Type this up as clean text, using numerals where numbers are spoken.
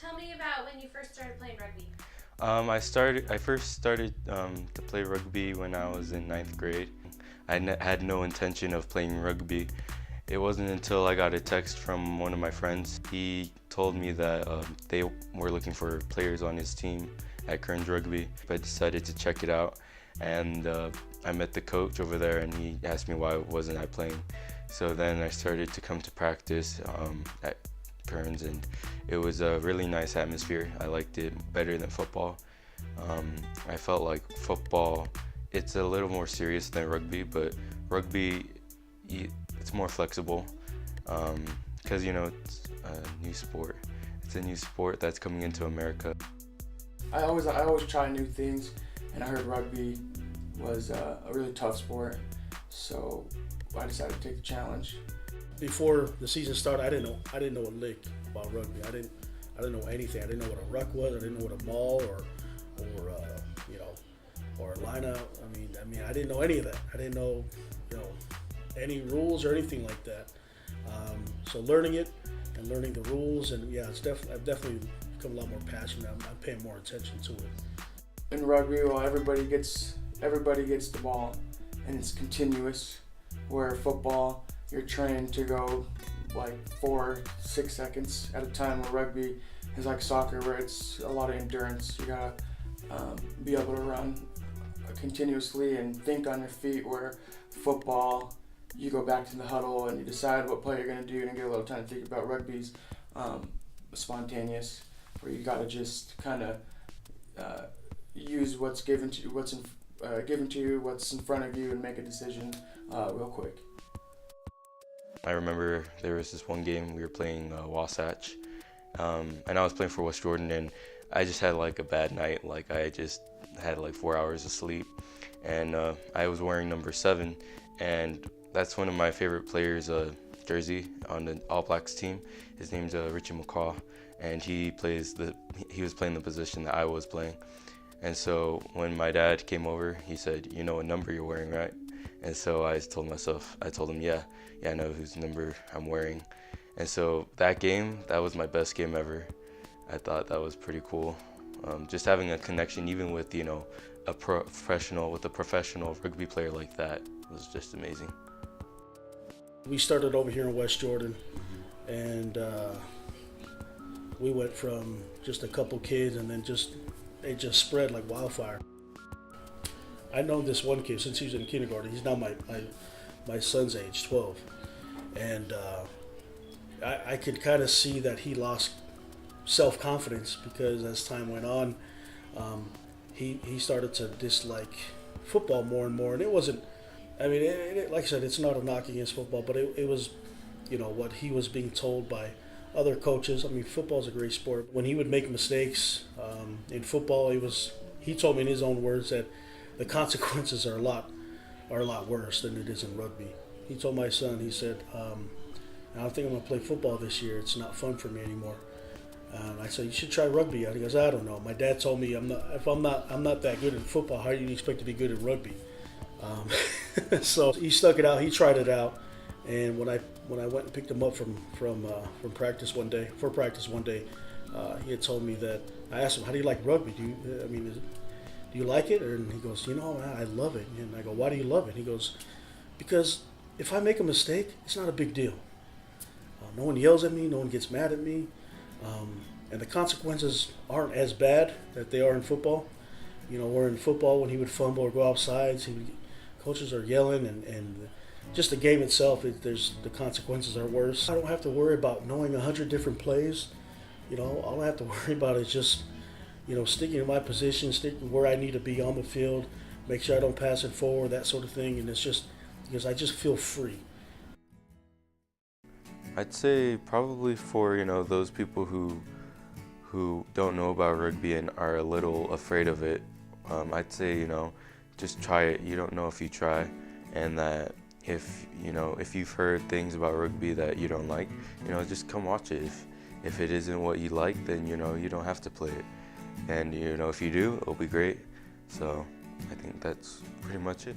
Tell me about when you first started playing rugby. I first started to play rugby when I was in ninth grade. Had no intention of playing rugby. It wasn't until I got a text from one of my friends. He told me that they were looking for players on his team at Kearns Rugby. I decided to check it out, and I met the coach over there, and he asked me why wasn't I playing. So then I started to come to practice at Kearns, and it was a really nice atmosphere. I liked it better than football. I felt like football, it's a little more serious than rugby, but rugby, it's more flexible because it's a new sport. It's a new sport that's coming into America. I always try new things, and I heard rugby was a really tough sport, so I decided to take the challenge. Before the season started, I didn't know a lick about rugby. I didn't know anything. I didn't know what a ruck was. I didn't know what a maul or a lineup. I mean, I didn't know any of that. I didn't know any rules or anything like that. So learning it and learning the rules, and yeah, I've definitely become a lot more passionate. I'm paying more attention to it. In rugby, well, everybody gets the ball, and it's continuous. Where football, you're trained to go like 4-6 seconds at a time. Where rugby is like soccer, where it's a lot of endurance. You gotta be able to run continuously and think on your feet. Where football, you go back to the huddle and you decide what play you're gonna do and get a little time to think about. Rugby's spontaneous, where you gotta just kind of use what's given to you, what's in front of you, and make a decision real quick. I remember there was this one game we were playing Wasatch, and I was playing for West Jordan, and I just had like a bad night. Like I just had like 4 hours of sleep, and I was wearing number 7, and that's one of my favorite players' jersey on the All Blacks team. His name's Richie McCaw, and he was playing the position that I was playing. And so when my dad came over, he said, "You know what number you're wearing, right?" And so I told him, yeah, I know whose number I'm wearing. And so that game, that was my best game ever. I thought that was pretty cool. Just having a connection, even with a professional rugby player like that, was just amazing. We started over here in West Jordan, and we went from just a couple kids, and then it just spread like wildfire. I know this one kid since he was in kindergarten. He's now my son's age, 12, and I could kind of see that he lost self-confidence because as time went on, he started to dislike football more and more. And it wasn't, I mean, like I said, it's not a knock against football, but it was, what he was being told by other coaches. I mean, football's a great sport. When he would make mistakes in football, he told me in his own words that the consequences are a lot worse than it is in rugby. He told my son, he said, I don't think I'm going to play football this year. It's not fun for me anymore. I said, you should try rugby. He goes, I don't know. My dad told me I'm not that good at football. How do you expect to be good at rugby? So he stuck it out. He tried it out. And when I went and picked him up from practice one day, he had told me that, I asked him, how do you like rugby? Do you like it? And he goes, I love it. And I go, why do you love it? He goes, because if I make a mistake, it's not a big deal. No one yells at me. No one gets mad at me. And the consequences aren't as bad that they are in football. Where in football, when he would fumble or go offsides, coaches are yelling, and just the game itself, the consequences are worse. I don't have to worry about knowing 100 different plays. All I have to worry about is just sticking in my position, sticking where I need to be on the field, make sure I don't pass it forward, that sort of thing. And it's just because I just feel free. I'd say probably for those people who don't know about rugby and are a little afraid of it, I'd say just try it. You don't know if you try, and that if you've heard things about rugby that you don't like, just come watch it. If it isn't what you like, then you don't have to play it. And if you do, it'll be great. So I think that's pretty much it.